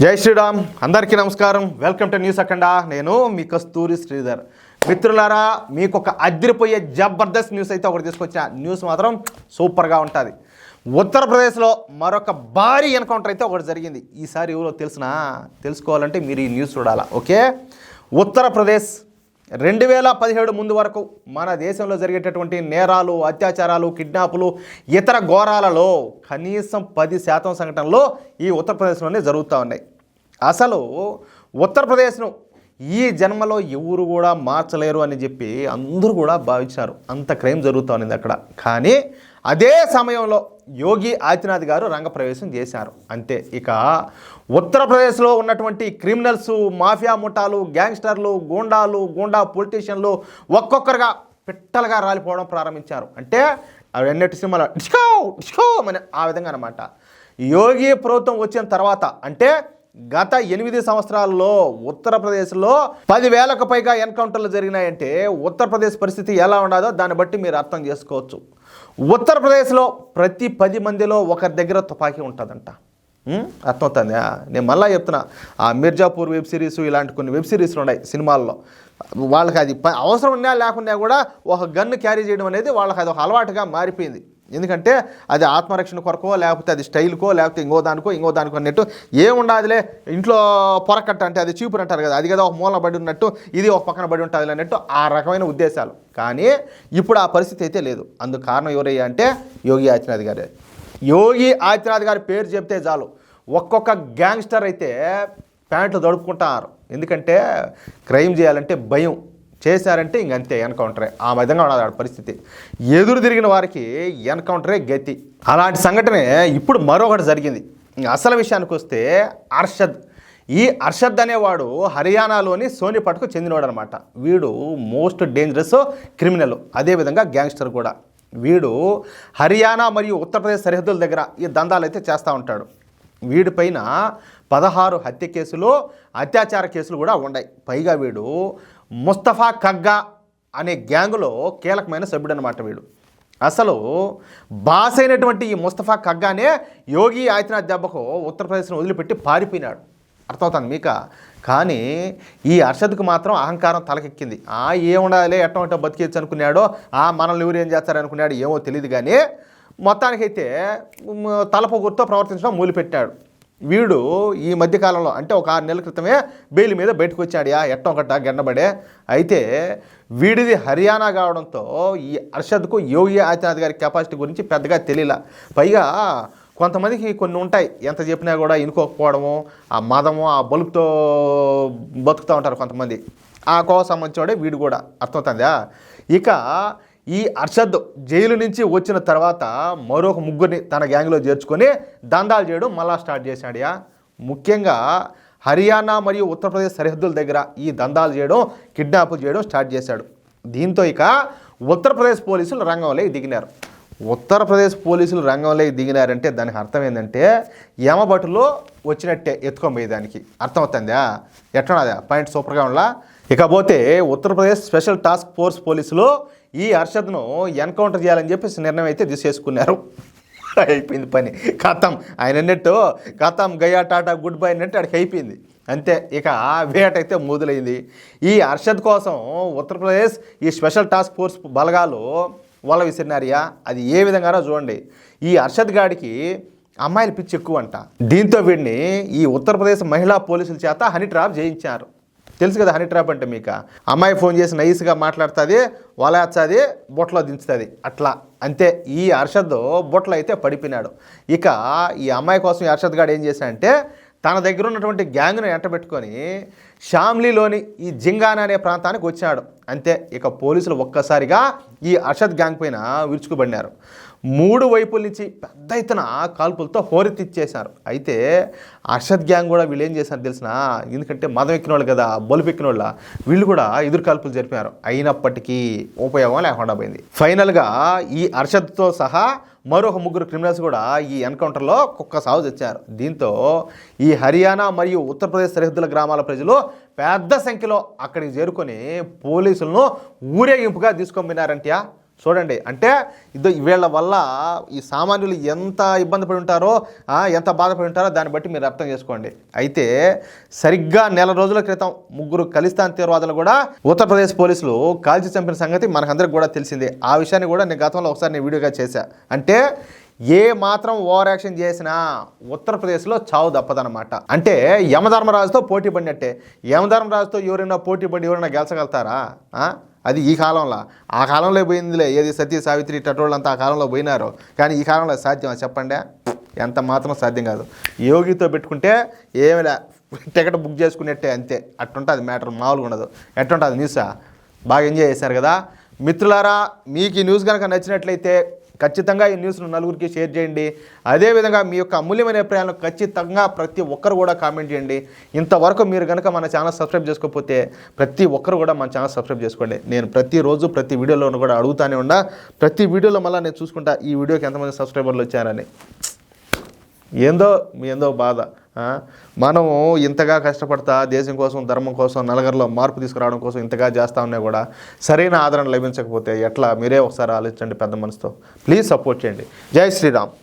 జై శ్రీరామ్. అందరికీ నమస్కారం. వెల్కమ్ టు న్యూస్ అఖండ. నేను మీ కస్తూరి శ్రీధర్. మిత్రులారా, మీకు ఒక అదిరిపోయే జబర్దస్త్ న్యూస్ అయితే ఒకటి తీసుకొచ్చా. న్యూస్ మాత్రం సూపర్గా ఉంటుంది. ఉత్తరప్రదేశ్లో మరొక భారీ ఎన్కౌంటర్ అయితే ఒకటి జరిగింది. ఈసారి ఎవరో తెలుసుకోవాలంటే మీరు ఈ న్యూస్ చూడాలా. ఓకే, ఉత్తరప్రదేశ్ 2017 ముందు వరకు మన దేశంలో జరిగేటటువంటి నేరాలు, అత్యాచారాలు, కిడ్నాపులు, ఇతర ఘోరాలలో కనీసం 10% సంఘటనలు ఈ ఉత్తరప్రదేశ్లోనే జరుగుతూ ఉన్నాయి. అసలు ఉత్తరప్రదేశ్ను ఈ జన్మలో ఎవరు కూడా మార్చలేరు అని చెప్పి అందరూ కూడా భావించారు. అంత క్రైమ్ జరుగుతూ ఉంది అక్కడ. కానీ అదే సమయంలో యోగి ఆదిత్యనాథ్ గారు రంగప్రవేశం చేశారు. అంతే. ఇక ఉత్తరప్రదేశ్లో ఉన్నటువంటి క్రిమినల్స్, మాఫియా ముఠాలు, గ్యాంగ్స్టర్లు, గూండా పొలిటీషియన్లు ఒక్కొక్కరుగా పిట్టలుగా రాలిపోవడం ప్రారంభించారు. అంటే అవి ఎన్నటి సినిమాలో డిస్కో అని ఆ విధంగా అనమాట. యోగి ప్రభుత్వం వచ్చిన తర్వాత అంటే గత 8 సంవత్సరాల్లో ఉత్తరప్రదేశ్లో 10,000కు పైగా ఎన్కౌంటర్లు జరిగినాయంటే ఉత్తరప్రదేశ్ పరిస్థితి ఎలా ఉండదో దాన్ని బట్టి మీరు అర్థం చేసుకోవచ్చు. ఉత్తరప్రదేశ్లో ప్రతి 10 మందిలో ఒకరి దగ్గర తుపాకీ ఉంటుందంట. అర్థమవుతుందా? నేను మళ్ళీ చెప్తున్నా, ఆ మిర్జాపూర్ వెబ్ సిరీస్ ఇలాంటి కొన్ని వెబ్ సిరీస్లు ఉన్నాయి సినిమాల్లో. వాళ్ళకి అది అవసరం ఉన్నా లేకున్నా కూడా ఒక గన్ను క్యారీ చేయడం అనేది వాళ్ళకి అది ఒక అలవాటుగా మారిపోయింది. ఎందుకంటే అది ఆత్మరక్షణ కొరకో, లేకపోతే అది స్టైల్కో, లేకపోతే ఇంకో దానికో అన్నట్టు ఏముండదులే, ఇంట్లో పొరకట్ట అంటే అది చీపురు అంటారు కదా, అది కదా ఒక మూల బడి ఉన్నట్టు ఇది ఒక పక్కన బడి ఉంటుంది అన్నట్టు ఆ రకమైన ఉద్దేశాలు. కానీ ఇప్పుడు ఆ పరిస్థితి అయితే లేదు. అందుకు కారణం ఎవరయ్యా అంటే యోగి ఆదిత్యనాథ్ గారే. యోగి ఆదిత్యనాథ్ గారి పేరు చెప్తే చాలు ఒక్కొక్క గ్యాంగ్స్టర్ అయితే ప్యాంట్లు దడుపుకుంటారు. ఎందుకంటే క్రైమ్ చేయాలంటే భయం, చేశారంటే ఇంకంతే ఎన్కౌంటరే. ఆ విధంగా ఉన్నది పరిస్థితి. ఎదురు తిరిగిన వారికి ఎన్కౌంటరే గతి. అలాంటి సంఘటనే ఇప్పుడు మరొకటి జరిగింది. అసలు విషయానికి వస్తే ఈ అర్షద్ అనేవాడు హర్యానాలోని సోనిపట్కు చెందినవాడు అనమాట. వీడు మోస్ట్ డేంజరస్ క్రిమినల్, అదేవిధంగా గ్యాంగ్స్టర్ కూడా. వీడు హర్యానా మరియు ఉత్తరప్రదేశ్ సరిహద్దుల దగ్గర ఈ దందాలు అయితే చేస్తూ ఉంటాడు. వీడిపైన 16 హత్య కేసులు, అత్యాచార కేసులు కూడా ఉన్నాయి. పైగా వీడు ముస్తఫా కగ్గా అనే గ్యాంగులో కీలకమైన సభ్యుడు అనమాట. వీడు అసలు బాస్ అయినటువంటి ఈ ముస్తఫా కగ్గానే యోగి ఆదిత్యనాథ్ దెబ్బకు ఉత్తరప్రదేశ్ను వదిలిపెట్టి పారిపోయినాడు. అర్థమవుతుంది మీక. కానీ ఈ అర్షద్కు మాత్రం అహంకారం తలకెక్కింది. ఏముండాలి, ఎట్టో బతికేచ్చు అనుకున్నాడో, మనల్ని ఎవరు ఏం చేస్తారు అనుకున్నాడు, ఏమో తెలియదు. కానీ మొత్తానికైతే తలపొగురుతో ప్రవర్తించడం మొదలుపెట్టాడు. వీడు ఈ మధ్యకాలంలో అంటే ఒక 6 నెలల క్రితమే బెయిల్ మీద బయటకు వచ్చాడు. ఎట్టం ఒకట గెండబడే. అయితే వీడిది హర్యానా కావడంతో ఈ అర్షద్కు యోగి ఆదిత్యనాథ్ గారి కెపాసిటీ గురించి పెద్దగా తెలియలా. పైగా కొంతమందికి కొన్ని ఉంటాయి, ఎంత చెప్పినా కూడా ఇనుకోకపోవడము, ఆ మదము, ఆ బలుపుతో బతుకుతూ ఉంటారు కొంతమంది. ఆ కోవ సంబంధించాడే వీడు కూడా. అర్థమవుతుందా? ఇక ఈ అర్షద్ జైలు నుంచి వచ్చిన తర్వాత మరొక ముగ్గురిని తన గ్యాంగ్లో చేర్చుకొని దందాలు చేయడం మళ్ళా స్టార్ట్ చేశాడు. ముఖ్యంగా హర్యానా మరియు ఉత్తరప్రదేశ్ సరిహద్దుల దగ్గర ఈ దందాలు చేయడం, కిడ్నాపులు చేయడం స్టార్ట్ చేశాడు. దీంతో ఇక ఉత్తరప్రదేశ్ పోలీసులు రంగంలోకి దిగినారు. ఉత్తరప్రదేశ్ పోలీసులు రంగంలోకి దిగినారంటే దానికి అర్థం ఏంటంటే యమభటులో వచ్చినట్టే ఎత్తుకోబోయేదానికి. అర్థమవుతుందా? ఎట్లా పాయింట్ సూపర్గా ఉండాలా. ఇకపోతే ఉత్తరప్రదేశ్ స్పెషల్ టాస్క్ ఫోర్స్ పోలీసులు ఈ అర్షద్ను ఎన్కౌంటర్ చేయాలని చెప్పేసి నిర్ణయం అయితే తీసుకున్నారు. అయిపోయింది పని, ఖతం. ఆయన అన్నట్టు ఖతం, గయా టాటా గుడ్ బై అన్నట్టు అక్కడికి అయిపోయింది. అంతే. ఇక వేట అయితే మొదలైంది. ఈ అర్షద్ కోసం ఉత్తరప్రదేశ్ ఈ స్పెషల్ టాస్క్ ఫోర్స్ బలగాలు వల విసిరినారియా. అది ఏ విధంగానో చూడండి. ఈ అర్షద్ గాడికి అమ్మాయిల పిచ్చి ఎక్కువ అంట. దీంతో వీడిని ఈ ఉత్తరప్రదేశ్ మహిళా పోలీసుల చేత హనీ ట్రాప్ చేయించారు. తెలుసు కదా హనీ ట్రాప్ అంటే మీకు. అమ్మాయి ఫోన్ చేసి నైస్గా మాట్లాడుతుంది, వలేస్తుంది, బొట్లో దించుతుంది, అట్లా. అంతే. ఈ అర్షద్ బొట్లో అయితే పడిపోయినాడు. ఇక ఈ అమ్మాయి కోసం ఈ అర్షద్ గాడు ఏం చేశాడంటే తన దగ్గర ఉన్నటువంటి గ్యాంగ్ను ఎంటబెట్టుకొని షామ్లీలోని ఈ జింగానా అనే ప్రాంతానికి వచ్చాడు. అంతే. ఇక పోలీసులు ఒక్కసారిగా ఈ అర్షద్ గ్యాంగ్ పైన విరుచుకుపడినారు. 3 వైపుల నుంచి పెద్ద ఎత్తున కాల్పులతో హోరెత్తిచ్చేశారు. అయితే అర్షద్ గ్యాంగ్ కూడా వీళ్ళు ఏం చేశారు తెలిసిన, ఎందుకంటే మదం ఎక్కిన వాళ్ళు కదా, బలుపు ఎక్కిన వాళ్ళ, వీళ్ళు కూడా ఎదురు కాల్పులు జరిపారు. అయినప్పటికీ ఉపయోగం లేకుండా పోయింది. ఫైనల్గా ఈ అర్షద్తో సహా మరొక 3 క్రిమినల్స్ కూడా ఈ ఎన్కౌంటర్లో కుక్క సాగు తెచ్చారు. దీంతో ఈ హర్యానా మరియు ఉత్తరప్రదేశ్ సరిహద్దుల గ్రామాల ప్రజలు పెద్ద సంఖ్యలో అక్కడికి చేరుకొని పోలీసులను ఊరేగింపుగా తీసుకొని పోయినారంటే చూడండి. అంటే వీళ్ళ వల్ల ఈ సామాన్యులు ఎంత ఇబ్బంది పడి ఉంటారో, ఎంత బాధపడి ఉంటారో దాన్ని బట్టి మీరు అర్థం చేసుకోండి. అయితే సరిగ్గా నెల రోజుల క్రితం 3 ఖలిస్తాన్ తీవ్రవాదులు కూడా ఉత్తరప్రదేశ్ పోలీసులు కాల్చి చంపిన సంగతి మనకందరికి కూడా తెలిసిందే. ఆ విషయాన్ని కూడా నేను గతంలో ఒకసారి వీడియోగా చేశా. అంటే ఏ మాత్రం ఓవర్ యాక్షన్ చేసినా ఉత్తరప్రదేశ్లో చావు తప్పదనమాట. అంటే యమధర్మరాజుతో పోటీ పడినట్టే. యమధర్మరాజుతో ఎవరైనా పోటీ పడి ఎవరైనా గెలిచగలుగుతారా? అది ఈ కాలంలో. ఆ కాలంలో పోయిందిలే, ఏది సతీ సావిత్రి టటోళ్ళంతా ఆ కాలంలో పోయినారు. కానీ ఈ కాలంలో సాధ్యమా చెప్పండి? ఎంత మాత్రం సాధ్యం కాదు. యోగితో పెట్టుకుంటే ఏమిలే, టికెట్ బుక్ చేసుకున్నట్టే, అంతే. అట్టుంటుంది మ్యాటర్, మామూలుగా ఉండదు. ఎట్టుంటుంది న్యూసా? బాగా ఎంజాయ్ చేశారు కదా మిత్రులారా. మీకు ఈ న్యూస్ కనుక నచ్చినట్లయితే ఖచ్చితంగా ఈ న్యూస్ను నలుగురికి షేర్ చేయండి. అదేవిధంగా మీ యొక్క అమూల్యమైన అభిప్రాయాలను ఖచ్చితంగా ప్రతి ఒక్కరు కూడా కామెంట్ చేయండి. ఇంతవరకు మీరు కనుక మన ఛానల్ సబ్స్క్రైబ్ చేసుకోకపోతే ప్రతి ఒక్కరు కూడా మన ఛానల్ సబ్స్క్రైబ్ చేసుకోండి. నేను ప్రతిరోజు ప్రతి వీడియోలోనూ కూడా అడుగుతానే ఉన్నా. ప్రతి వీడియోలో మళ్ళీ నేను చూసుకుంటా ఈ వీడియోకి ఎంతమంది సబ్స్క్రైబర్లు వచ్చారని. ఏందో బాధ. మనము ఇంతగా కష్టపడతా దేశం కోసం, ధర్మం కోసం, నలుగురిలో మార్పు తీసుకురావడం కోసం ఇంతగా చేస్తూ ఉన్నా కూడా సరైన ఆదరణ లభించకపోతే ఎట్లా? మీరే ఒకసారి ఆలోచించండి పెద్ద మనసుతో. ప్లీజ్ సపోర్ట్ చేయండి. జై శ్రీరామ్.